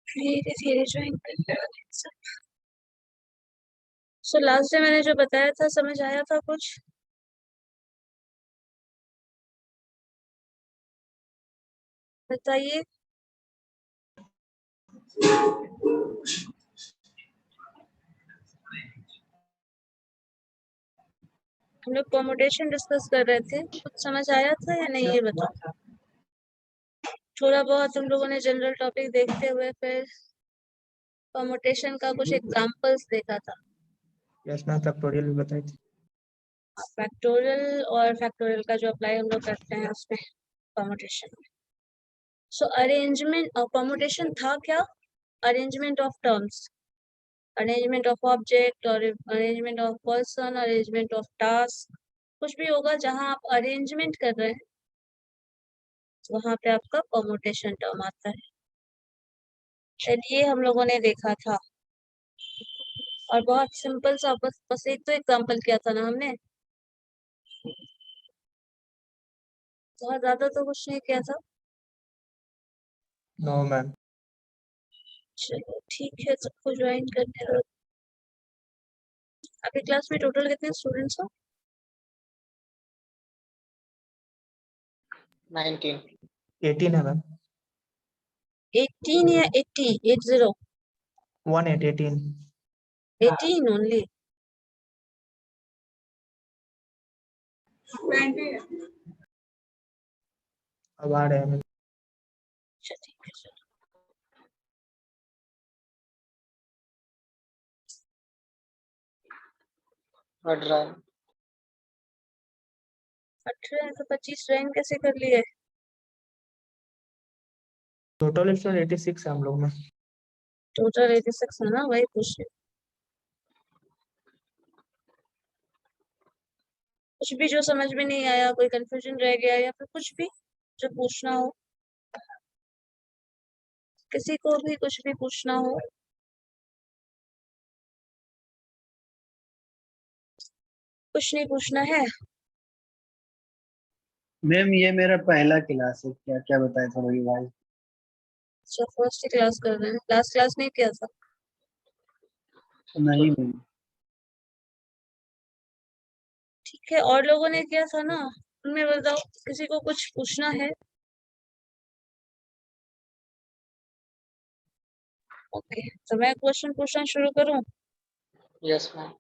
धीरे धीरे ज्वाइन कर लिया सब। सो लास्ट डे मैंने जो बताया था समझ आया था कुछ? बताइए। हम लोग परमुटेशन डिस्कस कर रहे थे, कुछ समझ आया था या नहीं ये बताओ। थोड़ा बहुत हम लोगों ने जनरल टॉपिक देखते हुए फिर परमुटेशन का कुछ एग्जांपल्स देखा था। यस मैम, फैक्टोरियल भी बताई थी। फैक्टोरियल और फैक्टोरियल का जो अप्लाई हम लोग करते हैं उसमें परमुटेशन में। सो अरेंजमेंट ऑफ परमुटेशन था क्या? Arrangement of terms, arrangement of object और arrangement of person, arrangement of task, कुछ भी होगा जहां आप अरेंजमेंट कर रहे हैं वहां पे आपका परमुटेशन टर्म आता है। चलिए हम लोगों ने देखा था और बहुत सिंपल सा बस एक तो एग्जांपल किया था ना हमने, बहुत ज्यादा तो कुछ नहीं किया था। No ma'am. चलो ठीक है, सबको ज्वाइन करने दो। आपकी क्लास में टोटल कितने स्टूडेंट्स हो? 19 18 है मैम। 18 या 80? 80? 18 18 ओनली? अब आ रहे हैं मैम। अच्छा ठीक है चलो। बढ़ रहा है। 18 तो 25 रैंक कैसे कर लिए? टोटल स्टूडेंट 86 है हम लोग में। टोटल 86 है ना, वही पूछ रही हूँ। कुछ भी जो समझ में नहीं आया, कोई कंफ्यूजन रह गया या फिर कुछ भी जो पूछना हो, किसी को भी कुछ भी पूछना हो। कुछ नहीं पूछना है? मैम ये मेरा पहला क्लास है, क्या क्या बताया था वही भाई। अच्छा फर्स्ट ही क्लास कर रहे हैं, लास्ट क्लास नहीं किया था? नहीं मैम। ठीक है, और लोगों ने किया था ना, उनमें बताओ किसी को कुछ पूछना है? ओके, तो मैं क्वेश्चन पूछना शुरू करूं? Yes ma'am.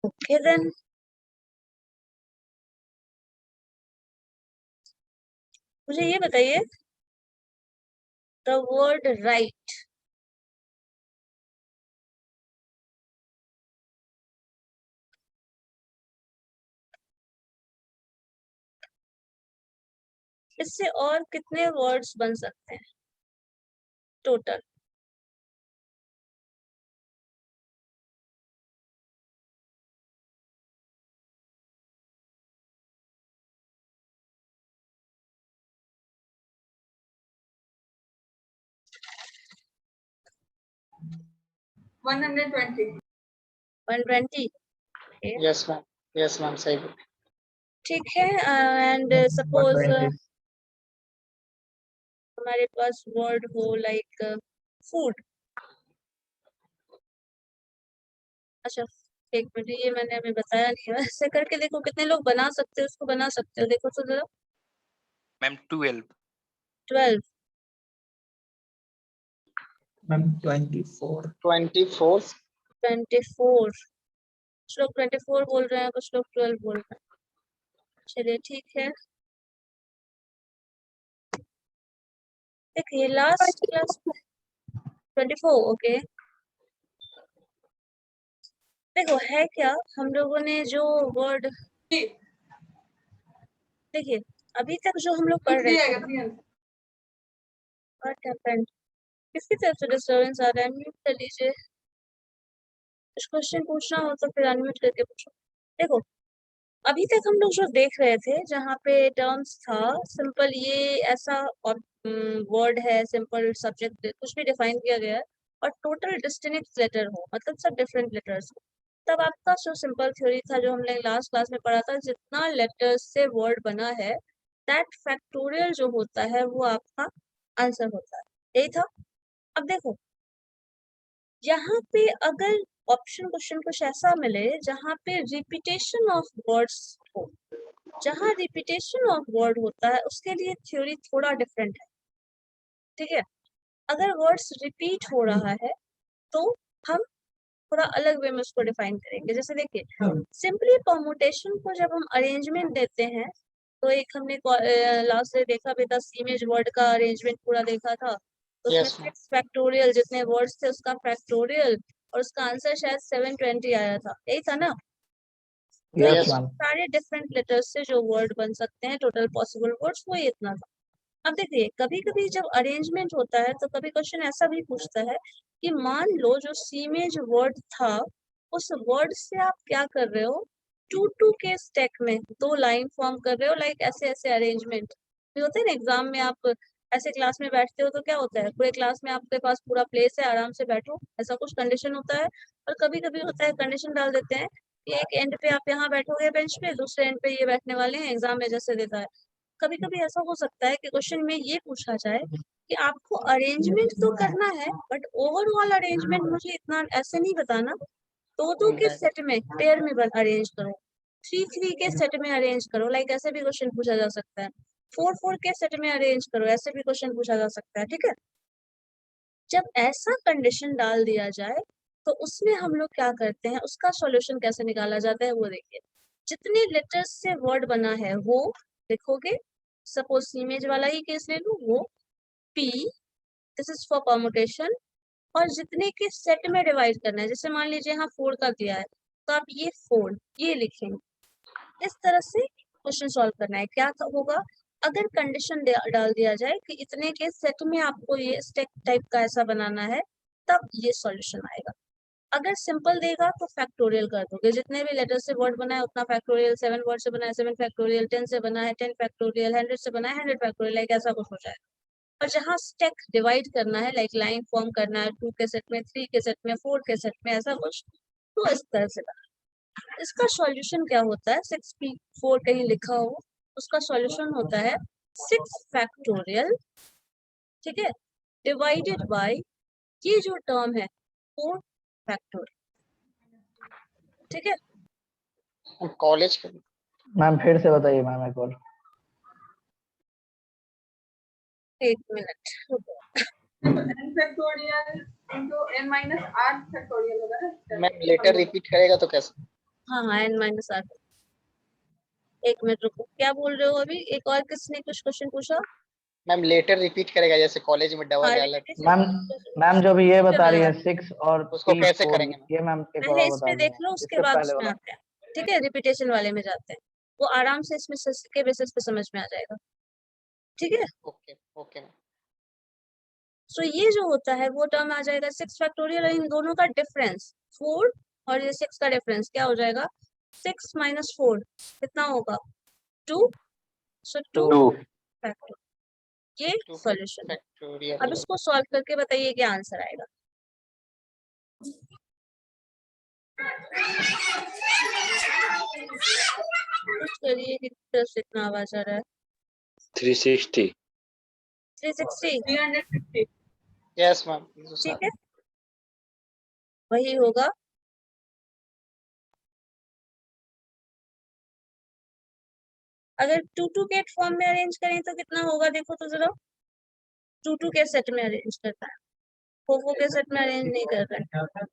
Okay then. मुझे ये बताइए, द वर्ड राइट इससे और कितने वर्ड्स बन सकते हैं total? One 120? Yes ma'am. Yes ma'am सही बोल। ठीक है, एंड सपोज 120। हमारे पास वर्ड हो लाइक फूड। अच्छा एक मिनट, ये मैंने अभी बताया नहीं, वैसे करके देखो कितने लोग बना सकते हो, उसको बना सकते हो, देखो तो जरा। मैम 12। 12? मैम 24। 24 24? कुछ लोग 24 बोल रहे हैं, कुछ लोग 12 बोल रहे हैं। चलिए ठीक है, देखिए लास्ट क्लास 24 ओके। देखो है क्या, हम लोगों ने जो वर्ड, देखिए अभी तक जो हम लोग पढ़ रहे थे, व्हाट हैपेंड, किसकी तरफ से डिस्टरबेंस आ रहा है? म्यूट कर लीजिए। कुछ क्वेश्चन पूछना हो तो फिर अनम्यूट करके पूछो। देखो अभी तक हम लोग जो देख रहे थे जहाँ पे टर्म्स था सिंपल, ये ऐसा वर्ड है, सिंपल सब्जेक्ट कुछ भी डिफाइन किया गया है और टोटल डिस्टिंक्ट लेटर हो, मतलब सब डिफरेंट लेटर्स हो, तब आपका जो सिंपल थ्योरी था जो हमने लास्ट क्लास में पढ़ा था, जितना लेटर्स से वर्ड बना है दैट फैक्टोरियल जो होता है वो आपका आंसर होता है। यही था। अब देखो यहाँ पे अगर ऑप्शन क्वेश्चन कुछ ऐसा मिले जहाँ पे रिपीटेशन ऑफ वर्ड्स हो, जहाँ रिपीटेशन ऑफ वर्ड होता है उसके लिए थ्योरी थोड़ा डिफरेंट है, ठीक है। अगर वर्ड्स रिपीट हो रहा है तो हम थोड़ा अलग वे में उसको डिफाइन करेंगे। जैसे देखिए सिंपली परमुटेशन को जब हम अरेंजमेंट देते हैं तो एक हमने लास्ट से देखा भी था, इमेज वर्ड का अरेंजमेंट पूरा देखा था, तो उसमें Yes, ma'am. 6 फैक्टोरियल जितने वर्ड्स थे उसका फैक्टोरियल और उसका आंसर शायद 720 आया था, यही था ना। तो Yes, Yes. ma'am. सारे डिफरेंट लेटर्स से जो वर्ड बन सकते हैं, टोटल पॉसिबल वर्ड्स वो इतना था। अब देखिए कभी कभी जब अरेंजमेंट होता है तो कभी क्वेश्चन ऐसा भी पूछता है कि मान लो जो सीमेज वर्ड था उस वर्ड से आप क्या कर रहे हो, 2 के स्टैक में 2 लाइन फॉर्म कर रहे हो, लाइक ऐसे ऐसे अरेंजमेंट भी होते हैं ना। एग्जाम में आप ऐसे क्लास में बैठते हो तो क्या होता है, पूरे क्लास में आपके पास पूरा प्लेस है, आराम से बैठो, ऐसा कुछ कंडीशन होता है। और कभी कभी होता है कंडीशन डाल देते हैं कि एक एंड पे आप यहाँ बैठोगे बेंच पे, दूसरे एंड पे ये बैठने वाले हैं, एग्जाम में जैसे देता है। कभी कभी ऐसा हो सकता है कि क्वेश्चन में ये पूछा जाए कि आपको अरेंजमेंट तो करना है बट ओवरऑल अरेंजमेंट मुझे इतना ऐसे नहीं बताना, 2 के सेट में पेयर में अरेंज करो, 3 के सेट में अरेंज करो, लाइक ऐसे भी क्वेश्चन पूछा जा सकता है। 4 के सेट में अरेंज करो, ऐसे भी क्वेश्चन पूछा जा सकता है, ठीक है। जब ऐसा कंडीशन डाल दिया जाए तो उसमें हम लोग क्या करते हैं, उसका सॉल्यूशन कैसे निकाला जाता है वो देखिए। जितने लेटर्स से वर्ड बना है वो लिखोगे, सपोज इमेज वाला ही केस ले लो, वो P, this is for permutation, और जितने के सेट में डिवाइड करना है, जैसे मान लीजिए यहाँ 4 का दिया है तो आप ये 4 ये लिखेंगे। इस तरह से क्वेश्चन सॉल्व करना है। क्या होगा, अगर कंडीशन डाल दिया जाए कि इतने के सेट में आपको ये स्टैक टाइप का ऐसा बनाना है तब ये सॉल्यूशन आएगा। अगर सिंपल देगा तो फैक्टोरियल कर दोगे, जितने भी लेटर से वर्ड बना है उतना फैक्टोरियल, 7 वर्ड से बना है 7 फैक्टोरियल, 10 से बना है 10 फैक्टोरियल, 100 से बना है 100 फैक्टोरियल, लाइक ऐसा कुछ हो जाएगा। और जहाँ स्टैक डिवाइड करना है, लाइक लाइन फॉर्म करना है 2 के सेट में, 3 के सेट में, 4 के सेट में, ऐसा कुछ, तो इस तरह से बना। इसका सॉल्यूशन क्या होता है, 6p4 कहीं लिखा हो, उसका सॉल्यूशन होता है 6 फैक्टोरियल, ठीक है, डिवाइडेड बाय ये जो टर्म है 4 फैक्टोरियल, ठीक है। कॉलेज के मैम फिर से बताइए मैम एक और। 1 मिनट रुको। n factorial into n minus r factorial होगा ना। मैम लेटर रिपीट करेगा तो कैसे? हाँ हाँ n-r, 1 मिनट रुको, क्या बोल रहे हो अभी, एक और किसने कुछ क्वेश्चन पूछा। मैम लेटर रिपीट करेगा जैसे कॉलेज में डबल हाँ, या अलग, मैम मैम जो भी ये बता रही है चलो 6 और उसको कैसे P4, करेंगे मैम? ये मैम एक पहले और इस बता पे देख दीजिए, लो उसके इससे बाद पहले उसमें वाला। आते हैं, ठीक है, रिपीटेशन वाले में जाते हैं, वो आराम से इसमें के बेसिस पे समझ में आ जाएगा, ठीक है। Okay okay ma'am. सो ये जो होता है वो टर्म आ जाएगा 6 फैक्टोरियल, इन दोनों का डिफरेंस 4 और ये 6 का डिफरेंस क्या हो जाएगा, 6 माइनस 4 कितना होगा, 2, सो 2 फैक्टोरियल, ये 2 सॉल्यूशन है। फैक्टोरियल। अब इसको सॉल्व करके बताइए क्या आंसर आएगा। कुछ करिए कि तरफ से इतना आवाज आ रहा है। 360 360, 350 यस मैम। ठीक है, वही होगा। अगर 2 के फॉर्म में अरेंज करें तो कितना होगा, देखो तो जरा, 2 के सेट में अरेंज करता है, 4 के सेट में अरेंज नहीं कर रहा है,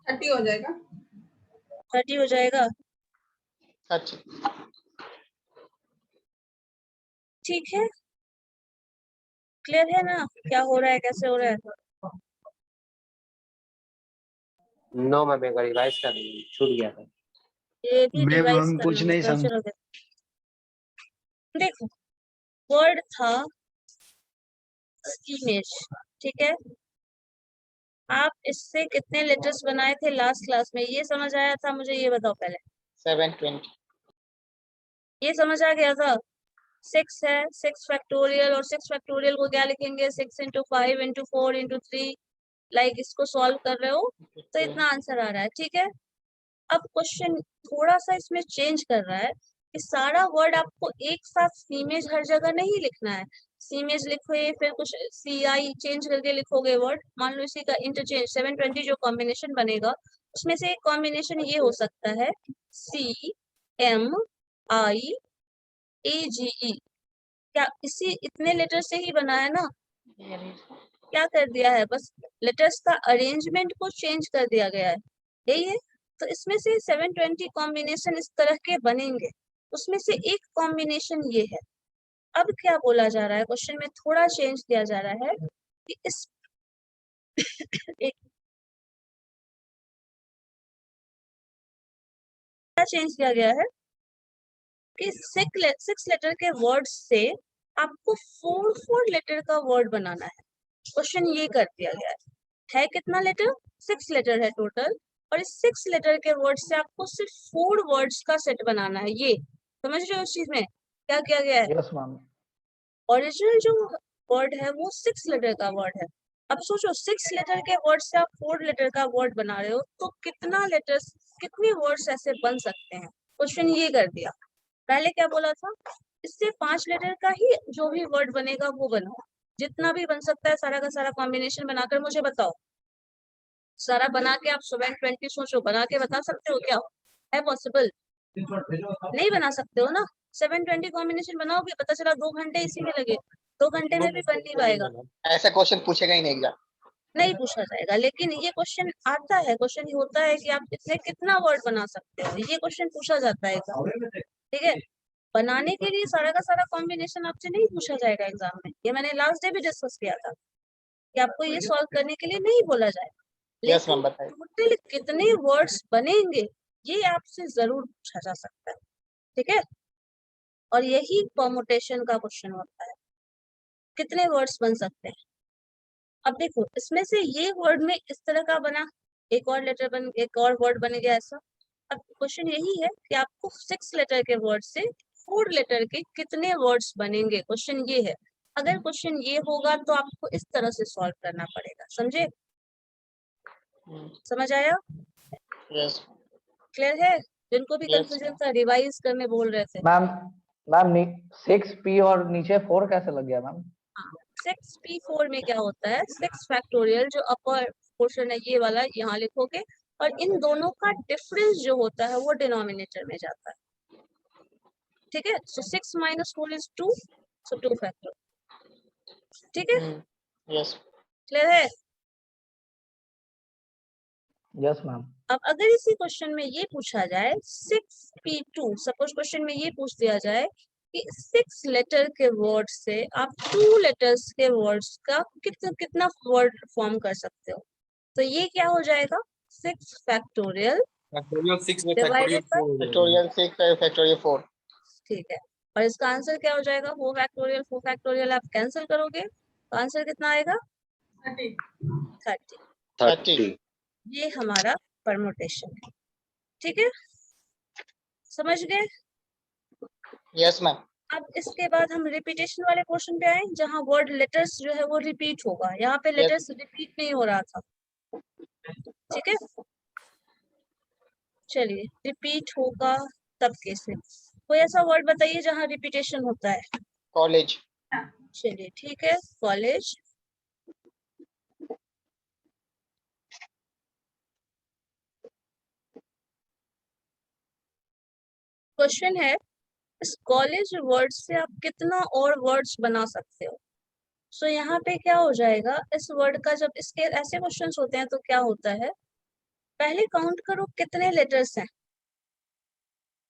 30 हो जाएगा। 30 हो जाएगा, अच्छा ठीक है। क्लियर है ना क्या हो रहा है, कैसे हो रहा है। नो मैम एक बार रिवाइज कर लीजिए, छूट गया था। ये भी मैम डिवाइस हम कुछ करना नहीं होगा, समझ। चलो देखो वर्ड था इमेज, ठीक है। आप इससे कितने लेटर्स बनाए थे लास्ट क्लास में, ये समझ आया था मुझे, ये बताओ पहले। 720। ये समझ आ गया था, 6 है, 6 फैक्टोरियल, और 6 फैक्टोरियल को क्या लिखेंगे, 6 इंटू 5 इंटू 4 इंटू 3, लाइक इसको सॉल्व कर रहे हो तो इतना आंसर आ रहा है, ठीक है। अब क्वेश्चन थोड़ा सा इसमें चेंज कर रहा है कि सारा वर्ड आपको एक साथ इमेज हर जगह नहीं लिखना है, सी में लिखोगे, फिर कुछ सी आई चेंज करके लिखोगे वर्ड। मान लो इसी का इंटरचेंज 720 जो कॉम्बिनेशन बनेगा उसमें से एक कॉम्बिनेशन ये हो सकता है सी एम आई ए जी ई। क्या इसी इतने लेटर से ही बना है ना? क्या कर दिया है, बस लेटर्स का अरेंजमेंट को चेंज कर दिया गया है, यही है। तो इसमें से 720 कॉम्बिनेशन इस तरह के बनेंगे, उसमें से एक कॉम्बिनेशन ये है। अब क्या बोला जा रहा है, क्वेश्चन में थोड़ा चेंज किया जा रहा है कि इस एक क्या चेंज किया गया है कि 6 लेटर के वर्ड से आपको 4 लेटर का वर्ड बनाना है। क्वेश्चन ये कर दिया गया है कितना लेटर? 6 लेटर है टोटल, और इस 6 लेटर के वर्ड से आपको सिर्फ 4 वर्ड्स का सेट बनाना है। ये समझ रहे हो उस चीज में क्या किया गया है? Yes ma'am. ओरिजिनल जो वर्ड है वो 6 लेटर का वर्ड है। अब सोचो 6 लेटर के वर्ड से आप 4 लेटर का वर्ड बना रहे हो, तो कितना लेटर्स, कितने वर्ड्स ऐसे बन सकते हैं? क्वेश्चन ये कर दिया। पहले क्या बोला था, इससे 5 लेटर का ही जो भी वर्ड बनेगा वो बनाओ, जितना भी बन सकता है सारा का सारा कॉम्बिनेशन बनाकर मुझे बताओ। सारा बना के आप 720 सोचो, बना के बता सकते हो क्या? है पॉसिबल? नहीं बना सकते हो ना। 720 कॉम्बिनेशन बनाओगे, पता चला 2 घंटे इसी में लगे, 2 घंटे में भी बन नहीं पाएगा। ऐसा क्वेश्चन पूछेगा ही नहीं एग्जाम। नहीं पूछा जाएगा, लेकिन ये क्वेश्चन आता है, क्वेश्चन ये होता है कि आप इसमें कितना वर्ड बना सकते हो, ये क्वेश्चन पूछा जाता है एग्जाम में। ठीक है, बनाने के लिए सारा का सारा कॉम्बिनेशन आपसे नहीं पूछा जाएगा एग्जाम में। ये मैंने लास्ट डे भी डिस्कस किया था कि आपको ये सॉल्व करने के लिए नहीं बोला जाएगा, यस मैम लेकिन बताइए। टोटल कितने वर्ड्स बनेंगे ये आपसे जरूर पूछा जा सकता है। ठीक है, और यही परमुटेशन का क्वेश्चन होता है, कितने वर्ड्स बन सकते हैं। अब देखो इसमें से ये वर्ड में इस तरह का बना, एक और लेटर बन, एक और वर्ड बन गया ऐसा। अब क्वेश्चन यही है कि आपको 6 लेटर के वर्ड से 4 लेटर के कितने वर्ड्स बनेंगे, क्वेश्चन ये है। अगर क्वेश्चन ये होगा तो आपको इस तरह से सॉल्व करना पड़ेगा, समझे? समझ आया? यस क्लियर है? जिनको भी Yes, कंफ्यूजन था रिवाइज करने बोल रहे थे। मैम मैम 6p और नीचे 4 कैसे लग गया मैम? 6p4 में क्या होता है, 6 फैक्टोरियल जो अपर पोर्शन है ये वाला यहाँ लिखोगे, और इन दोनों का डिफरेंस जो होता है वो डिनोमिनेटर में जाता है। ठीक है, सो 6 - 4 is 2, सो 2 फैक्टोरियल। ठीक है, यस क्लियर है? Yes ma'am. अब अगर इसी क्वेश्चन में ये पूछा जाए 6p2, सपोज क्वेश्चन में ये पूछ दिया जाए कि 6 लेटर के वर्ड से आप 2 लेटर्स के वर्ड्स का कितना वर्ड फॉर्म कर सकते हो, तो ये क्या हो जाएगा? 6 फैक्टोरियल फैक्टोरियल 6 में divided factorial by, 4 factorial 6 factorial 4। ठीक है, और इसका आंसर क्या हो जाएगा? 4 फैक्टोरियल, 4 फैक्टोरियल आप कैंसिल करोगे तो आंसर कितना आएगा? 30। 30। ये हमारा परमुटेशन है। ठीक है, समझ गए? Yes ma'am. अब इसके बाद हम रिपीटेशन वाले क्वेश्चन पे आए, जहाँ वर्ड लेटर्स जो है वो रिपीट होगा। यहाँ पे लेटर्स रिपीट नहीं हो रहा था। ठीक है, चलिए रिपीट होगा तब कैसे? कोई ऐसा वर्ड बताइए जहाँ रिपीटेशन होता है। कॉलेज। चलिए ठीक है, कॉलेज। क्वेश्चन है इस कॉलेज वर्ड से आप कितना और वर्ड्स बना सकते हो। सो यहाँ पे क्या हो जाएगा, इस वर्ड का जब इसके ऐसे क्वेश्चंस होते हैं तो क्या होता है, पहले काउंट करो कितने लेटर्स हैं,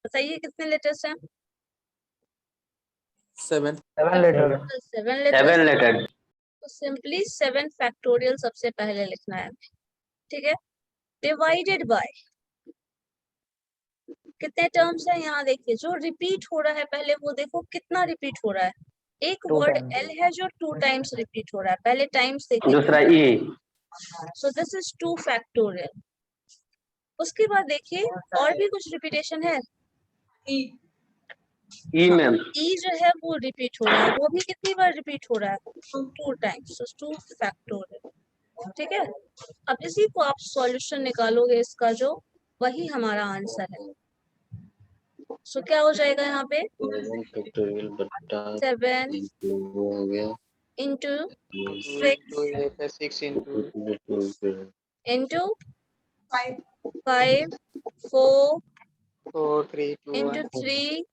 बताइए कितने लेटर्स हैं? 7 7 लेटर। 7 लेटर्स। 7 लेटर। तो सिंपली 7 फैक्टोरियल सबसे पहले लिखना है। ठीक है, डिवाइडेड बाय कितने टर्म्स है, यहाँ देखिए जो रिपीट हो रहा है पहले वो देखो कितना रिपीट हो रहा है। एक 2 वर्ड times। एल है जो 2 टाइम्स रिपीट हो रहा है, पहले टाइम्स देखिए। दूसरा ई। So this is 2 factorial. उसके बाद देखिए और भी कुछ रिपीटेशन है, ई मैम। ई जो है वो रिपीट हो रहा है, वो भी कितनी बार रिपीट हो रहा है? 2 टाइम्स, सो 2 फैक्टोरियल। ठीक है, अब इसी को आप सॉल्यूशन निकालोगे इसका, जो वही हमारा आंसर है। सो क्या हो जाएगा यहाँ पे 7 फैक्टोरियल बट्टा 7 into वो हो गया into 2 6 into a plus 6 into into 5. 5 4 4 3 2 into 1 3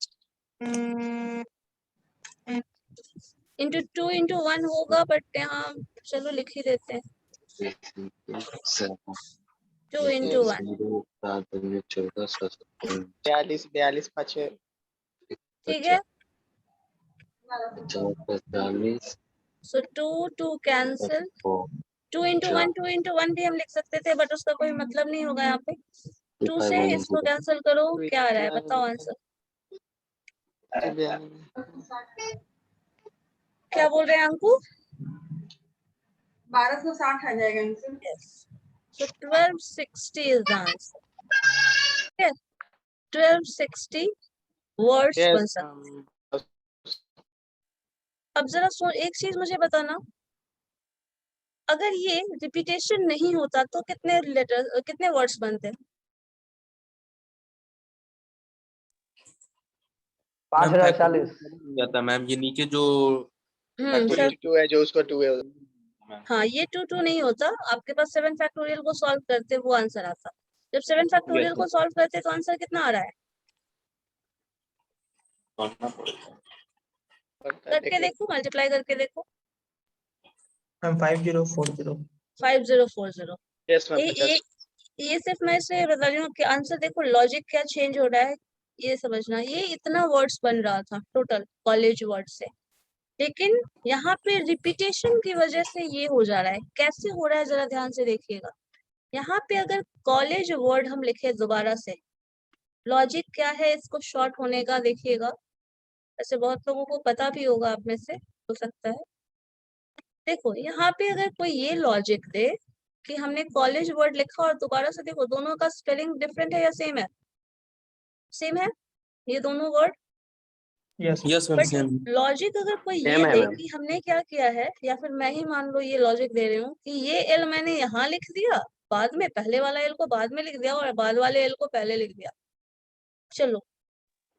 into 2 into 1 होगा, बट यहाँ चलो लिख ही देते हैं 2 into 1। 42 42 5 ठीक है, 40 सो 2 2 कैंसिल, 2 into 1 2 into 1 भी हम लिख सकते थे, बट उसका कोई मतलब नहीं होगा यहाँ पे। 2 से इसको कैंसिल करो, क्या आ रहा है बताओ आंसर। क्या बोल रहे हैं अंकु? 1260 आ जाएगा answer. Yes. So 1260 is the answer. Okay. 1260 words बन yes सकते। अब जरा एक चीज मुझे बताना, अगर ये रिपीटेशन नहीं होता तो कितने लेटर कितने वर्ड्स बनते? 5040। जाता मैम, ये नीचे जो सर, 2 है जो उसको 2 है हाँ ये 2 2 नहीं होता, आपके पास 7 फैक्टोरियल को सॉल्व करते वो आंसर आता। जब 7 फैक्टोरियल को सॉल्व करते तो आंसर कितना आ रहा है? करके देखो, मल्टीप्लाई करके देखो। 5040। 5040। यस मैम ये सिर्फ मैं इसलिए बता रही हूँ कि आंसर देखो, लॉजिक क्या चेंज हो रहा है ये समझना। ये इतना वर्ड्स बन रहा था टोटल कॉलेज वर्ड से, लेकिन यहाँ पे रिपीटेशन की वजह से ये हो जा रहा है। कैसे हो रहा है जरा ध्यान से देखिएगा। यहाँ पे अगर कॉलेज वर्ड हम लिखे दोबारा से, लॉजिक क्या है इसको शॉर्ट होने का देखिएगा। ऐसे बहुत लोगों को पता भी होगा आप में से, हो सकता है। देखो यहाँ पे अगर कोई ये लॉजिक दे कि हमने कॉलेज वर्ड लिखा और दोबारा से देखो दोनों का स्पेलिंग डिफरेंट है या सेम है? सेम है ये दोनों word. Yes ma'am but same. Logic अगर कोई ये Same है दे मैम। कि हमने क्या किया है, या फिर मैं ही मान लो ये लॉजिक दे रही हूँ कि ये एल मैंने यहाँ लिख दिया, बाद में पहले वाला एल को बाद में लिख दिया और बाद वाले एल को पहले लिख दिया, चलो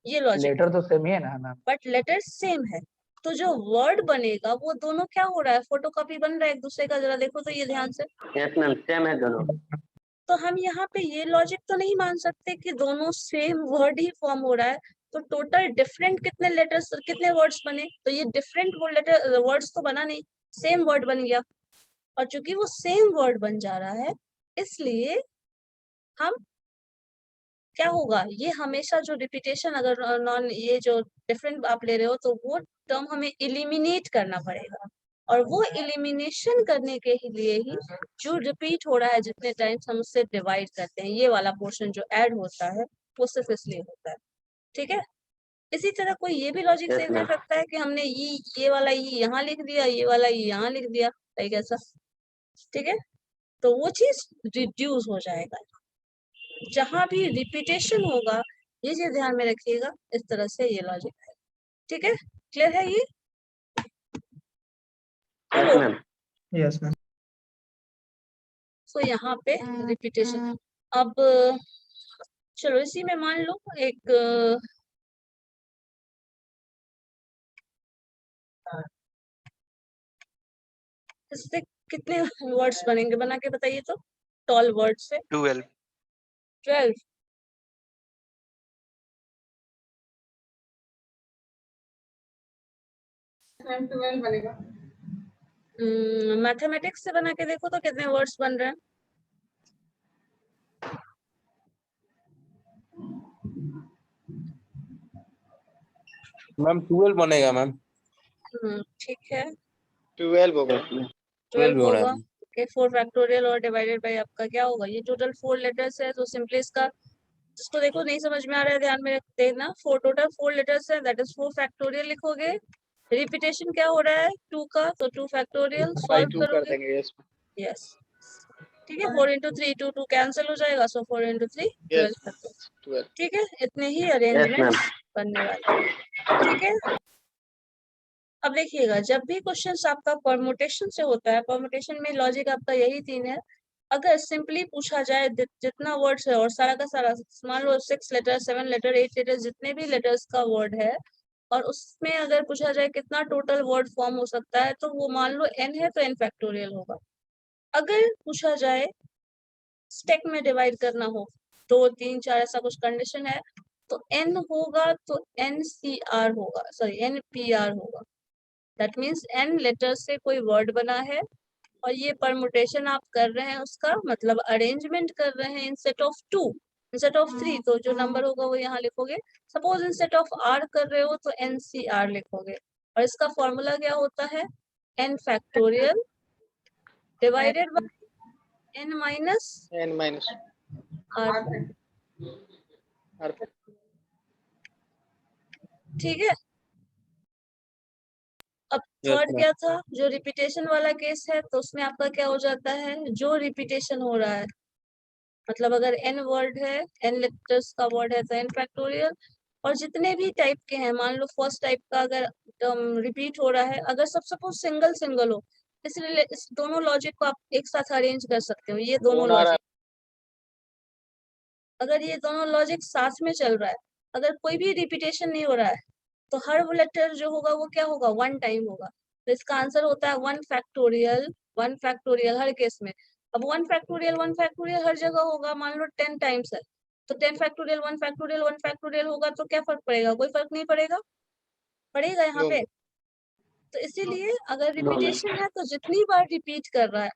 ये लॉजिक, लेटर तो सेम ही है ना मैम। बट लेटर सेम है। तो जो वर्ड बनेगा वो दोनों क्या हो रहा है, फोटोकॉपी बन रहा है एक दूसरे का। जरा देखो तो ये ध्यान से। यस मैम सेम है दोनों। तो हम यहाँ पे ये लॉजिक तो नहीं मान सकते कि दोनों सेम वर्ड ही फॉर्म हो रहा है। तो टोटल डिफरेंट कितने लेटर्स कितने वर्ड्स बने? तो ये डिफरेंट लेटर वर्ड्स तो बना नहीं, सेम वर्ड बन गया। और चूंकि वो सेम वर्ड बन जा रहा है, इसलिए हम क्या होगा, ये हमेशा जो रिपीटेशन अगर नॉन ये जो डिफरेंट आप ले रहे हो तो वो टर्म हमें इलिमिनेट करना पड़ेगा। और वो इलिमिनेशन करने के लिए ही जो रिपीट हो रहा है जितने टाइम्स हम उससे डिवाइड करते हैं, ये वाला पोर्शन जो ऐड होता है वो सिर्फ इसलिए होता है। ठीक है, इसी तरह कोई ये भी लॉजिक Yes, से कर ma'am. सकता है कि हमने ये वाला ये यहाँ लिख दिया, ये वाला ये यहाँ लिख दिया, लाइक ऐसा। ठीक है, तो वो चीज रिड्यूस हो जाएगा। जहां भी रिपीटेशन होगा ये चीज ध्यान में रखिएगा, इस तरह से ये लॉजिक है। ठीक है, क्लियर है ये? Yes ma'am. Yes ma'am. So यहाँ पे रिपीटेशन। अब चलो इसी में मान लो एक इससे कितने वर्ड्स बनेंगे, बना के बताइए तो। टॉल वर्ड से 12 12। मैम 12 बनेगा। मैथमेटिक्स से बना के देखो तो कितने वर्ड्स बन रहे हैं। मैम 12 बनेगा मैम। ठीक है, 12 होगा 12 हो रहा होगा। है। ओके, 4 फैक्टोरियल और डिवाइडेड बाय आपका क्या होगा, ये टोटल 4 लेटर्स है। तो सिंपली इसका जिसको देखो नहीं समझ में आ रहा है ध्यान में रख देना। 4 टोटल 4 लेटर्स है, दैट इज 4 फैक्टोरियल लिखोगे। रिपीटेशन क्या हो रहा है 2 का, तो 2 फैक्टोरियल बाई सॉल्व 2 कर करोगे। देंगे यस यस, ठीक है, 4 into 3 2 2 कैंसिल हो जाएगा, सो 4 into 3 12 यस फैक्टोरियल। 12 ठीक है, इतने ही यस अरेंजमेंट मैम। बनने वाले हैं। ठीक है, अब देखिएगा जब भी क्वेश्चन आपका परमुटेशन से होता है, परमुटेशन में लॉजिक आपका यही 3 है अगर सिंपली पूछा जाए जितना वर्ड्स है और सारा का सारा, मान लो 6 लेटर 7 लेटर 8 लेटर जितने भी लेटर्स का वर्ड है, और उसमें अगर पूछा जाए कितना टोटल वर्ड फॉर्म हो सकता है, तो वो मान लो n है तो n फैक्टोरियल होगा। अगर पूछा जाए स्टेक में डिवाइड करना हो 2 3 4 ऐसा कुछ कंडीशन है, तो n होगा तो NCR होगा, सॉरी NPR होगा। दैट मीन्स n लेटर से कोई वर्ड बना है और ये परमुटेशन आप कर रहे हैं, उसका मतलब अरेंजमेंट कर रहे हैं इन सेट ऑफ 2 इंस्टेड ऑफ 3, तो जो नंबर होगा वो यहाँ लिखोगे। सपोज इंस्टेड ऑफ r कर रहे हो तो NCR लिखोगे, और इसका फॉर्मूला क्या होता है, n factorial divided by n minus n minus r। r। ठीक है। अब Yes, थर्ड ma'am. क्या था, जो रिपीटेशन वाला केस है, तो उसमें आपका क्या हो जाता है, जो रिपीटेशन हो रहा है, मतलब अगर n वर्ड है, n लेटर्स का वर्ड है तो n फैक्टोरियल, और जितने भी टाइप के हैं, मान लो फर्स्ट टाइप का अगर रिपीट हो रहा है, अगर सब सपोज सिंगल सिंगल हो, इसलिए इस दोनों लॉजिक को आप एक साथ अरेंज कर सकते हो। ये दोनों कौन आ रहा लॉजिक, अगर ये दोनों लॉजिक साथ में चल रहा है, अगर कोई भी रिपीटेशन नहीं हो रहा है, तो हर वो लेटर जो होगा वो क्या होगा, 1 टाइम होगा। तो इसका आंसर होता है 1 फैक्टोरियल, 1 फैक्टोरियल हर केस में। अब 1 फैक्टोरियल 1 फैक्टोरियल हर जगह होगा, मान लो 10 टाइम्स है, तो 10 फैक्टोरियल 1 फैक्टोरियल 1 फैक्टोरियल होगा, तो क्या फर्क पड़ेगा, कोई फर्क नहीं पड़ेगा, पड़ेगा यहाँ No, पे। तो इसीलिए अगर No, ma'am. रिपीटेशन है तो जितनी बार रिपीट कर रहा है,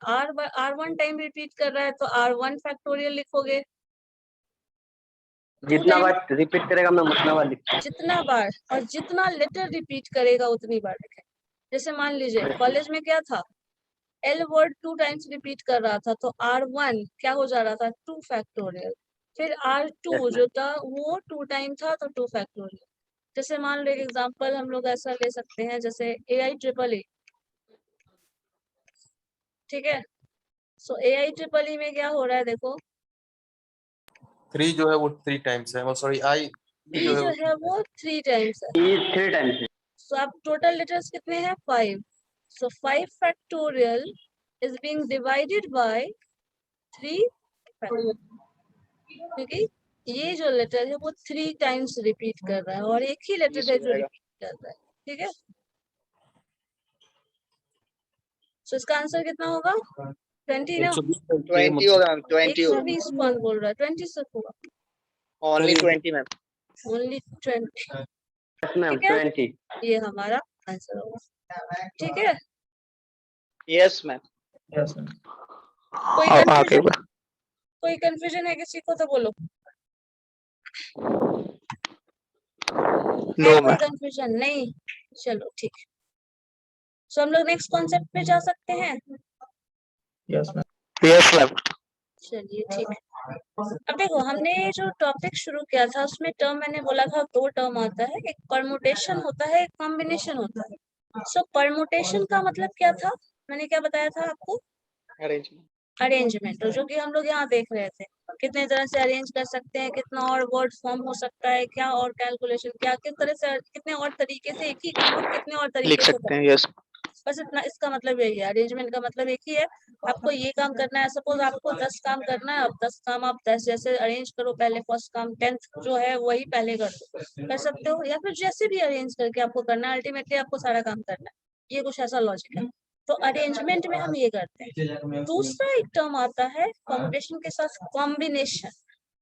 R1 टाइम रिपीट कर रहा है तो R1 फैक्टोरियल लिखोगे, जितना time- बार रिपीट करेगा मैं उतना बार लिखता जितना बार और जितना लेटर रिपीट करेगा उतनी बार लिखें। जैसे मान लीजिए कॉलेज में क्या था, L वर्ड 2 टाइम्स रिपीट कर रहा था, तो R1 क्या हो जा रहा था, 2 फैक्टोरियल। फिर R2 Yes, ma'am. जो था वो 2 टाइम था तो 2 फैक्टोरियल। जैसे मान लो एक एग्जांपल हम लोग ऐसा ले सकते हैं, जैसे AI EEE, ठीक है। सो AI EEE में क्या हो रहा है, देखो 3 जो है वो 3 टाइम्स है, वो सॉरी आई E जो है जो वो है वो 3 टाइम्स है। ये 3 टाइम्स है। सो अब टोटल लेटर्स कितने हैं, 5। सो 5 factorial is being divided by 3 factorial, क्योंकि ये जो लेटर है वो 3 टाइम्स रिपीट कर रहा है और एक ही लेटर 20 है हो जो जाएगा। रिपीट कर रहा है, ठीक है। सो इसका आंसर कितना होगा, 20 ना, 120 टाइम्स के 20 मतलब होगा मैम, 20 होगा। 120 कौन बोल रहा है, 20 से होगा, ओनली चलिए। 20 मैम। Only 20, Yes, ma'am. ठीक है। 20. ये हमारा आंसर होगा, ठीक है। Yes ma'am. कोई आगे कंफ्यूजन, कोई कंफ्यूजन है किसी को तो बोलो, है नो कोई मैम। कंफ्यूजन नहीं, चलो ठीक है। सो हम लोग नेक्स्ट कॉन्सेप्ट पे जा सकते हैं, यस मैम। चलिए ठीक है। अब देखो हमने जो टॉपिक शुरू किया था उसमें टर्म मैंने बोला था 2 टर्म आता है, एक परमुटेशन होता है, एक कॉम्बिनेशन होता है। सो परमुटेशन का मतलब क्या था, मैंने क्या बताया था आपको, अरेंजमेंट। अरेंजमेंट, जो कि हम लोग यहाँ देख रहे थे, कितने तरह से अरेंज कर सकते हैं, कितना और वर्ड फॉर्म हो सकता है, क्या और कैलकुलेशन, क्या किस तरह से, कितने और तरीके से, एक ही काम को कितने और लिख तरीके से सकते हैं, यस। बस इतना, इसका मतलब यही है, अरेंजमेंट का मतलब एक ही है। आपको ये काम करना है, सपोज आपको 10 काम करना है, अब 10 काम आप 10 जैसे अरेंज करो, पहले फर्स्ट काम 10th जो है वही पहले कर दो, कर सकते हो, या फिर जैसे भी अरेंज करके आपको करना है, अल्टीमेटली आपको सारा काम करना है, ये कुछ ऐसा लॉजिक है। तो अरेंजमेंट में हम ये करते हैं। दूसरा एक टर्म आता है कॉम्बिनेशन के साथ, कॉम्बिनेशन।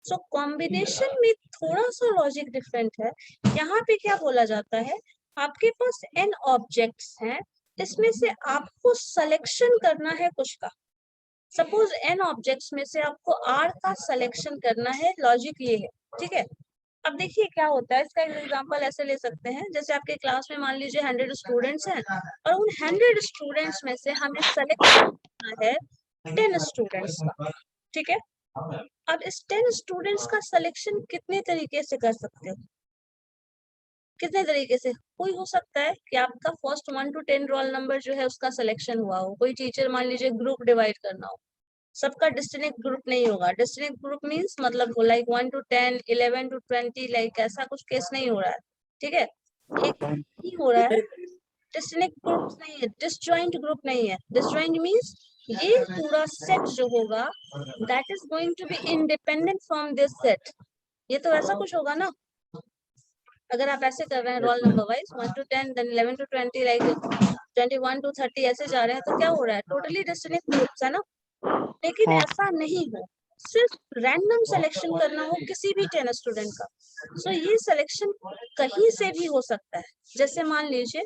सो कॉम्बिनेशन में थोड़ा सा लॉजिक डिफरेंट है। यहाँ पे क्या बोला जाता है, आपके पास n ऑब्जेक्ट्स हैं, इसमें से आपको सिलेक्शन करना है कुछ का। सपोज n ऑब्जेक्ट्स में से आपको r का सिलेक्शन करना है, लॉजिक ये है, ठीक है। अब देखिए क्या होता है, इसका एक एग्जांपल ऐसे ले सकते हैं, जैसे आपके क्लास में मान लीजिए 100 स्टूडेंट्स हैं, और उन 100 स्टूडेंट्स में से हमें सेलेक्ट करना है 10 स्टूडेंट्स का, ठीक है। अब इस 10 स्टूडेंट्स का सिलेक्शन कितने तरीके से कर सकते हो, कितने तरीके से, कोई हो सकता है कि आपका फर्स्ट 1 to 10 रोल नंबर जो है उसका सिलेक्शन हुआ हो, कोई टीचर मान लीजिए ग्रुप डिवाइड करना हो, सबका डिस्टिंक्ट ग्रुप नहीं होगा। डिस्टिंक्ट ग्रुप मींस मतलब लाइक 1 to 10 11 to 20 लाइक ऐसा कुछ केस नहीं हो रहा है, ठीक है। एक ही हो रहा है, डिस्टिंक्ट ग्रुप नहीं है, डिसजॉइंट ग्रुप नहीं है। डिसजॉइंट मींस ये पूरा सेट जो होगा that is going to be independent from this set. ये तो ऐसा कुछ होगा ना, अगर आप ऐसे कर रहे हैं roll number wise 1 to 10 then 11 to 20 like 21 to 30 ऐसे जा रहे हैं, तो क्या हो रहा है, टोटली डिस्टिंक्ट ग्रुप्स है ना। लेकिन ऐसा नहीं हो, सिर्फ रैंडम सिलेक्शन करना हो किसी भी 10 स्टूडेंट का, सो ये सिलेक्शन कहीं से भी हो सकता है। जैसे मान लीजिए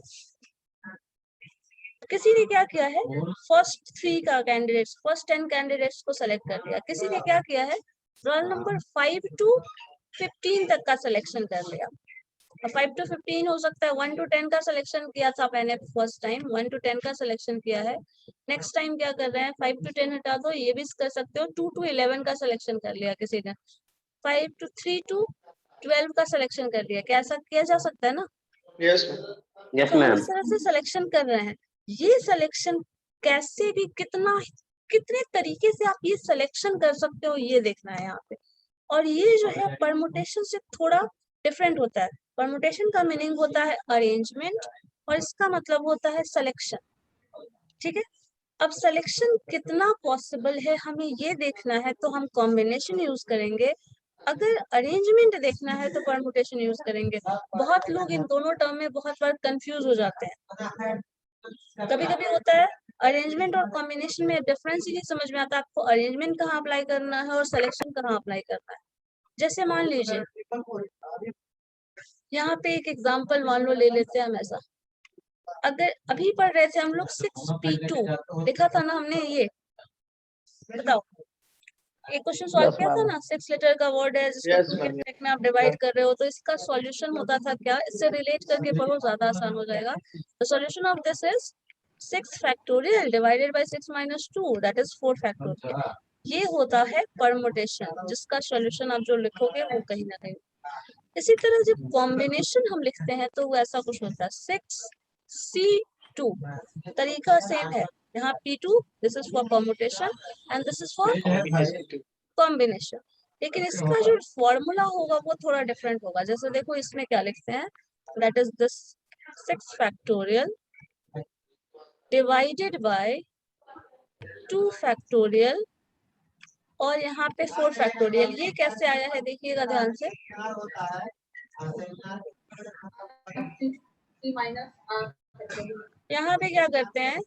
किसी ने क्या किया है, फर्स्ट 3 का कैंडिडेट्स, फर्स्ट 10 कैंडिडेट्स को सेलेक्ट कर लिया। किसी ने क्या किया है, रोल नंबर 5 to 15 तक का सिलेक्शन कर लिया। 5 to 15 हो सकता है, 1 to 10 का सिलेक्शन किया था मैंने फर्स्ट टाइम, 1 to 10 का सिलेक्शन किया है। नेक्स्ट टाइम क्या कर रहे हैं, 5 to 10 हटा दो, ये भी कर सकते हो। 2 to 11 का सिलेक्शन कर लिया किसी ने, 5 to 3 to 12 का सिलेक्शन कर लिया। क्या ऐसा किया जा सकता है ना? Yes, ma'am. Yes, तो हम ma'am. इस तरह से सिलेक्शन कर रहे हैं। ये सिलेक्शन कैसे भी कितने तरीके से आप ये सिलेक्शन कर सकते हो, ये देखना है यहाँ पे। और ये जो है परमुटेशन से थोड़ा डिफरेंट होता है। परमुटेशन का मीनिंग होता है अरेंजमेंट और इसका मतलब होता है सिलेक्शन, ठीक है। अब सिलेक्शन कितना पॉसिबल है हमें ये देखना है, तो हम कॉम्बिनेशन यूज करेंगे। अगर अरेंजमेंट देखना है तो परमुटेशन यूज करेंगे। बहुत लोग इन दोनों टर्म में बहुत बार कंफ्यूज हो जाते हैं। कभी कभी होता है अरेंजमेंट और कॉम्बिनेशन में डिफरेंस ही नहीं समझ में आता, आपको अरेंजमेंट कहाँ अप्लाई करना है और सिलेक्शन कहाँ अप्लाई करना है। जैसे मान लीजिए यहाँ पे एक एग्जांपल मान लो ले लेते हैं हम ऐसा। अगर अभी पढ़ रहे थे हम लोग 6p2 लिखा था ना हमने, ये बताओ एक क्वेश्चन सॉल्व Yes, किया था ma'am. ना, 6 लेटर का वर्ड है Yes, ma'am. जिसको में आप डिवाइड कर रहे हो, तो इसका सॉल्यूशन होता था क्या, इससे रिलेट करके पढ़ो ज्यादा आसान हो जाएगा। The solution of this is 6 factorial divided by 6 minus 2 that is 4 factorial. ये होता है परमुटेशन, जिसका सॉल्यूशन आप जो लिखोगे वो कहीं ना कहीं। इसी तरह जब कॉम्बिनेशन हम लिखते हैं तो वो ऐसा कुछ होता है 6c2, तरीका सेम है। यहाँ p2 this is for permutation and this is for combination, लेकिन इसका जो फॉर्मूला होगा वो थोड़ा डिफरेंट होगा। जैसे देखो इसमें क्या लिखते हैं, that is this 6 factorial divided by 2 factorial और यहाँ पे 4 फैक्टोरियल। ये कैसे आया है देखिएगा ध्यान से। C minus R factorial. यहाँ पे क्या करते हैं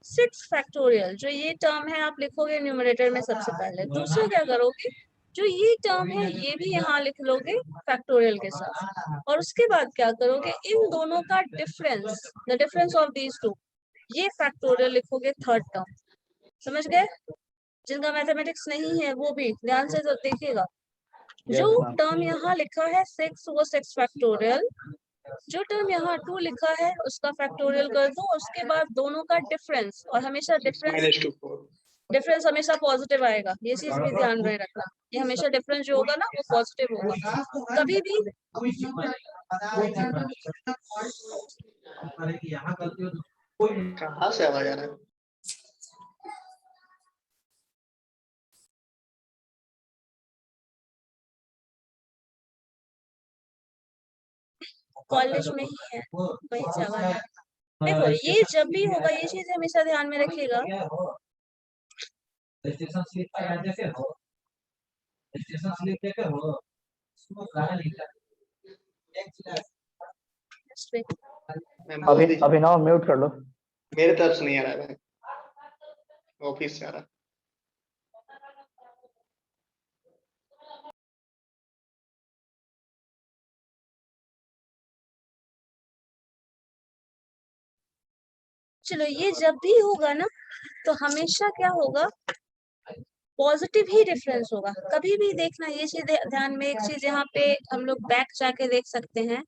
6 फैक्टोरियल, जो ये टर्म है आप लिखोगे न्यूमरेटर में सबसे पहले। दूसरा क्या करोगे, जो ये टर्म है ये भी यहाँ लिख लोगे फैक्टोरियल के साथ, और उसके बाद क्या करोगे, इन दोनों का difference, the difference of these two, ये फैक्टोरियल लिखोगे थर्ड टर्म। समझ गए? जिनका मैथमेटिक्स नहीं है वो भी ध्यान से तो देखिएगा। जो टर्म यहाँ लिखा है 6 वो 6 फैक्टोरियल, जो टर्म यहाँ 2 लिखा है उसका फैक्टोरियल कर दो, उसके बाद दोनों का डिफरेंस, और हमेशा Minus 2, 4. डिफरेंस हमेशा पॉजिटिव आएगा, ये चीज भी ध्यान में रखना। ये हमेशा डिफरेंस जो होगा ना वो पॉजिटिव होगा, कभी भी कहाँ से आवाज आ रहा है? कॉलेज में ही है वही से आवाज आ रहा है। देखो ये जब भी होगा ये चीज हमेशा ध्यान में रखिएगा। मैम बोल दीजिए। अभिनव म्यूट कर लो। मेरे तरफ से नहीं आ रहा है, ऑफिस से आ रहा है। चलो ये जब भी होगा ना तो हमेशा क्या होगा, पॉजिटिव ही डिफरेंस होगा। कभी भी देखना ये चीज ध्यान में, एक चीज यहाँ पे हम लोग बैक जाके देख सकते हैं,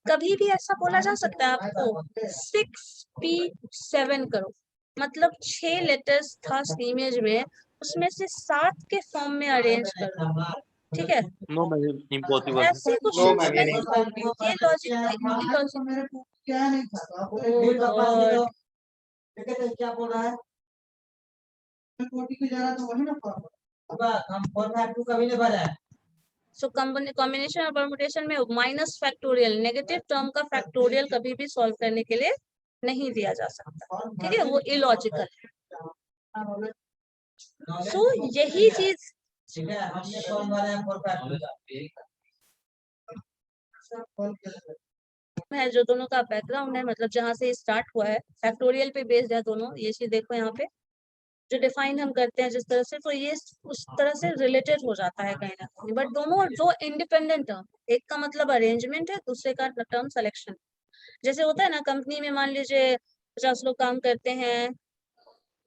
कभी भी ऐसा बोला जा सकता है आपको 6p7 करो, मतलब 6 लेटर्स था इमेज में, उसमें से 7 के फॉर्म में अरेंज करो, ठीक है। No, ma'am, impossible. ऐसे कुछ No, ma'am, ये नहीं नहीं। होगा। ये लॉजिक क्या बोल रहा है? सो कॉम्बिनेशन और परमुटेशन में माइनस फैक्टोरियल, नेगेटिव टर्म का फैक्टोरियल कभी भी सॉल्व करने के लिए नहीं दिया जा सकता, ठीक है, वो इलॉजिकल है। सो यही चीज ठीक है, हम ये कौन वाले हैं फोर है जो दोनों का बैकग्राउंड है, मतलब जहाँ से स्टार्ट हुआ है, फैक्टोरियल पे बेस्ड है दोनों। ये चीज देखो यहाँ पे जो डिफाइन हम करते हैं जिस तरह से, तो ये उस तरह से रिलेटेड हो जाता है कहीं ना कहीं। बट दोनों दो इंडिपेंडेंट टर्म, एक का मतलब अरेंजमेंट है, दूसरे का टर्म सिलेक्शन। जैसे होता है ना कंपनी में, मान लीजिए 50 लोग काम करते हैं,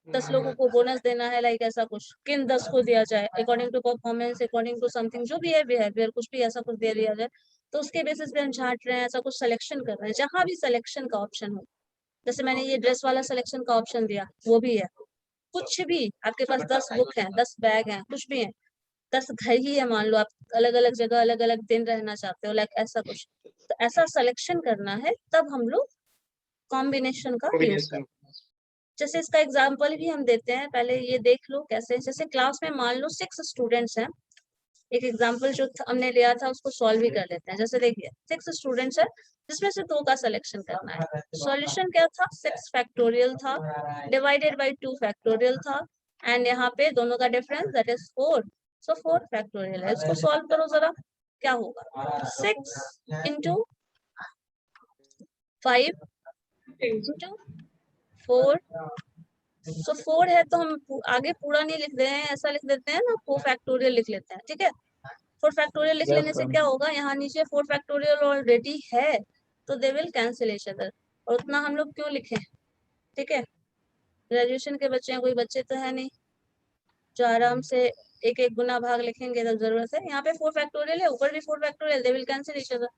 10 लोगों को बोनस देना है, लाइक ऐसा कुछ, किन 10 को दिया जाए according to performance, according to something, जो भी है बिहेवियर, कुछ भी ऐसा कुछ दे दिया जाए, तो उसके बेसिस पे हम छांट रहे हैं, ऐसा कुछ सिलेक्शन कर रहे हैं। जहां भी सिलेक्शन का ऑप्शन हो, जैसे मैंने ये ड्रेस वाला सिलेक्शन का ऑप्शन दिया, वो भी है। कुछ भी आपके पास 10 बुक है, 10 बैग है, कुछ भी है, 10 घर ही है, मान लो आप अलग अलग जगह अलग अलग दिन रहना चाहते हो, लाइक ऐसा कुछ, तो ऐसा सिलेक्शन करना है, तब हम लोग कॉम्बिनेशन का यूज करते हैं। जैसे इसका एग्जाम्पल भी हम देते हैं, पहले ये देख लो कैसे। जैसे क्लास में मान लो 6 स्टूडेंट्स हैं, एक एग्जाम्पल जो हमने लिया था उसको सॉल्व भी कर लेते हैं। जैसे देखिए 6 स्टूडेंट्स है, जिसमें से 2 का सिलेक्शन करना है। सॉल्यूशन क्या था, 6 फैक्टोरियल था डिवाइडेड बाय 2 फैक्टोरियल था, एंड यहाँ पे दोनों का difference that is 4, so 4 factorial है। इसको सॉल्व करो जरा, क्या होगा, 6 इंटू 5 इंटू 4, सो 4 है, तो हम आगे पूरा नहीं लिख रहे हैं, ऐसा लिख देते हैं ना, 4 फैक्टोरियल लिख लेते हैं, ठीक है। 4 फैक्टोरियल लिख Yes, लेने से ma'am. क्या होगा, यहाँ नीचे 4 फैक्टोरियल ऑलरेडी है, तो they will cancel each other. और उतना हम लोग क्यों लिखें, ठीक है। ग्रेजुएशन के बच्चे हैं, कोई बच्चे तो है नहीं जो आराम से एक एक गुना भाग लिखेंगे, तब जरूरत है। यहाँ पे 4 फैक्टोरियल है, ऊपर भी 4 factorial, they will cancel each other.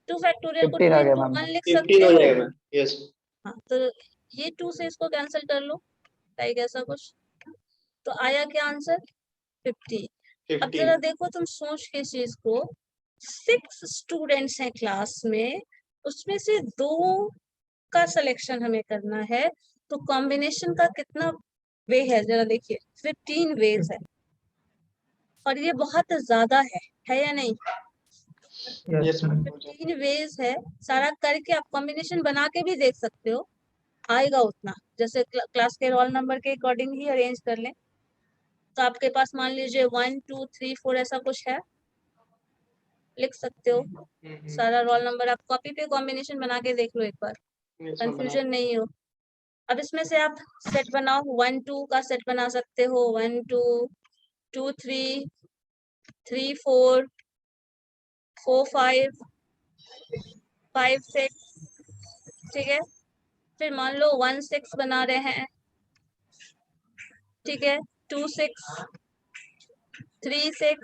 2 factorial को 15 आ 2 गया into मैम। 1 लिख 15 सकते हो हो। जाएगा मैम, यस। हाँ, तो ये 2 से इसको कैंसिल कर लो, लाइक ऐसा कुछ, तो आया क्या आंसर, 50। अब 15 जरा देखो तुम सोच के चीज को, 6 स्टूडेंट्स हैं क्लास में, उसमें से 2 का सिलेक्शन हमें करना है, तो कॉम्बिनेशन का कितना वे है जरा देखिए, 15 वेज है, और ये बहुत ज्यादा है या नहीं, यस मैम। 15 वेज है। सारा करके आप कॉम्बिनेशन बना के भी देख सकते हो, आएगा उतना। जैसे क्लास के रोल नंबर के अकॉर्डिंग ही अरेंज कर लें, तो आपके पास मान लीजिए 1 2 3 4 ऐसा कुछ है, लिख सकते हो सारा रोल नंबर। आप कॉपी पे कॉम्बिनेशन बना के देख लो एक बार, कंफ्यूजन नहीं हो। अब इसमें से आप सेट बनाओ, 1 2 का सेट बना सकते हो, 1 2 2 3 3 4 4 5 5 6, ठीक है। फिर मान लो 1 6 बना रहे हैं, ठीक है, 2 6 3 6,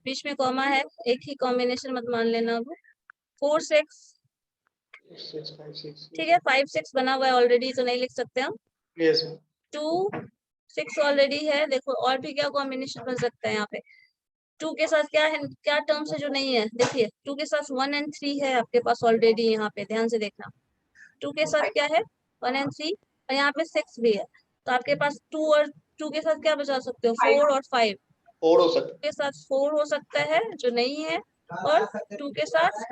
बीच में कॉमा है, एक ही कॉम्बिनेशन मत मान लेना। अब 4 6, 6 5 6, ठीक है, 5 6 बना हुआ है ऑलरेडी, तो नहीं लिख सकते हम। यस 2 6 ऑलरेडी है, देखो और भी क्या कॉम्बिनेशन बन सकता है यहाँ पे। 2 के साथ क्या है, क्या टर्म्स है जो नहीं है, देखिए 2 के साथ 1 and 3 है आपके पास ऑलरेडी, यहाँ पे ध्यान से देखना। 2 के साथ क्या है, 1 and 3, और यहाँ पे 6 भी है, तो आपके पास 2 और 2 के साथ क्या बचा सकते हो, 4 और 5। 4 हो सकता 2 के साथ 4 हो सकता है जो नहीं है, और 2 के साथ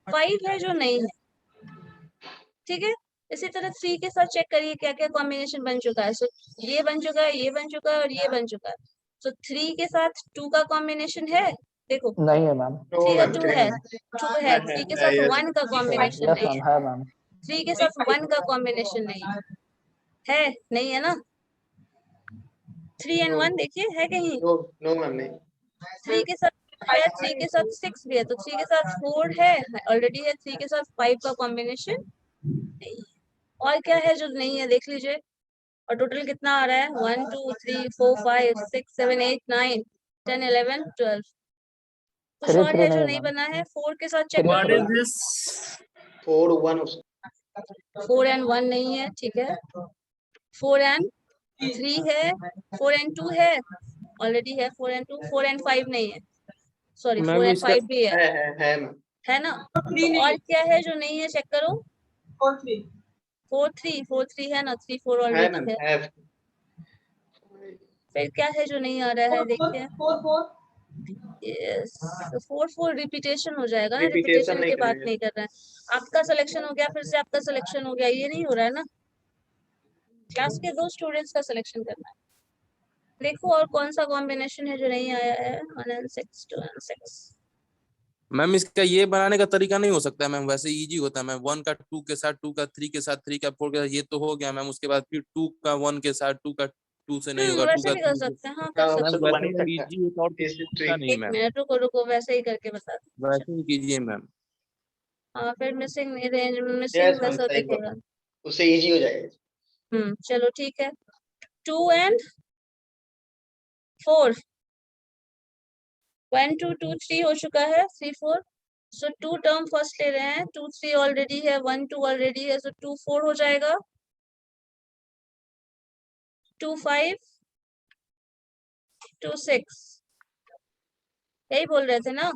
5 है जो नहीं है, ठीक है। इसी तरह 3 के साथ चेक करिए क्या क्या कॉम्बिनेशन बन चुका है। सो ये बन चुका है, ये बन चुका है, और ये बन चुका है। सो 3 के साथ 2 का कॉम्बिनेशन है, देखो नहीं है मैम। 3 है। 2 है, 2 है, 3 के साथ 1 का कॉम्बिनेशन यस नहीं मैम, है, है मैम। 3 के साथ 1 का कॉम्बिनेशन नहीं है, नहीं है ना। 3 and 1 देखिए है कहीं, नो नो मैम, नहीं 3 के साथ है, 3 के साथ 6 भी है, तो 3 के साथ 4 है ऑलरेडी है, 3 के साथ 5 का कॉम्बिनेशन नहीं है। और क्या है जो नहीं है देख लीजिए, और टोटल कितना आ रहा है, 1 2 3 4 5 6 7 8 9 10 11 12। कुछ 3 और 3 है जो नहीं है नहीं मैम। बना है, 4 के साथ चेक 3 कर 3 लो, 4 1 हो सकता 4 and 1 नहीं है, ठीक है, 4 and 3 है, 4 and 2 है ऑलरेडी है, 4 and 2, 4 and 5 नहीं है, सॉरी 4 and 5 भी है है मैम। है ना। तो और क्या है जो नहीं है, चेक करो, 4 3 4 3 है ना, 3 4 है ऑलरेडी मैम, है। है। फिर क्या है जो नहीं आ रहा है, देखिए 4 4 यस, 4 4 रिपीटेशन हो जाएगा ना, Repetition रिपीटेशन नहीं की बात करेंगे। नहीं कर रहे हैं। आपका सिलेक्शन हो गया, फिर से आपका सिलेक्शन हो गया, ये नहीं हो रहा है ना। क्लास के 2 स्टूडेंट्स का सिलेक्शन करना है। देखो और कौन सा कॉम्बिनेशन है जो नहीं आया है। 1 and 6 2 and 6 मैम इसका ये बनाने का तरीका नहीं हो सकता है मैम, वैसे इजी होता है मैम, 1 का 2 के साथ, 2 का 3 के साथ, 3 का 4 के साथ, ये तो हो गया मैम। उसके बाद फिर 2 का 1 के साथ, 2 का 2 से नहीं होगा, 2 वैसे का भी कर 3 से। सकते हैं। हाँ हाँ, कर वैसे सकते तो हैं। बन ही वैसे सकता है। इजी होता और इस कुछ ट्रिक नहीं एक मैम, मिनट रुको वैसे ही करके बता दो। वैसे ही कीजिए मैम। हाँ फिर missing range yes missing ma'am, वैसा सही बात। दिखेगा। उससे इजी हो जाएगा। चलो ठीक है। 2 and 4 1 2 2 3 हो चुका है। 3 4 सो 2 टर्म फर्स्ट ले रहे हैं। 2 3 ऑलरेडी है, 1 2 ऑलरेडी है, सो 2 4 हो जाएगा। 2 5 2 6 यही बोल रहे थे ना।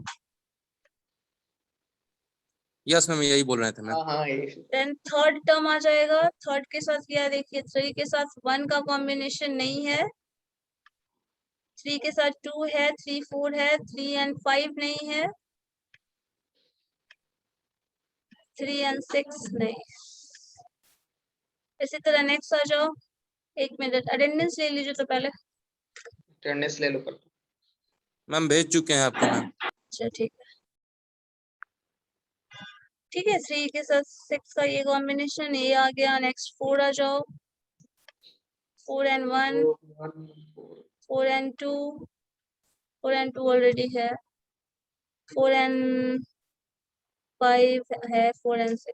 यस मैम, यही बोल रहे थे मैम। हाँ यही। देन थर्ड टर्म आ जाएगा। थर्ड के साथ क्या देखिए, 3 के साथ 1 का कॉम्बिनेशन नहीं है। 3 के साथ 2 है, 3 4 है, 3 and 5 नहीं है, 3 and 6 नहीं। इसी तरह नेक्स्ट आ जाओ। 1 मिनट अटेंडेंस ले लीजिए तो पहले। अटेंडेंस ले लो कर। मैम भेज चुके हैं आपको मैम। अच्छा ठीक है। ठीक है 3 के साथ 6 का ये कॉम्बिनेशन ये आ गया। नेक्स्ट 4 आ जाओ। 4 and 1 4 and 2 4 and 2 ऑलरेडी है। 4 and 5 है, 4 and 6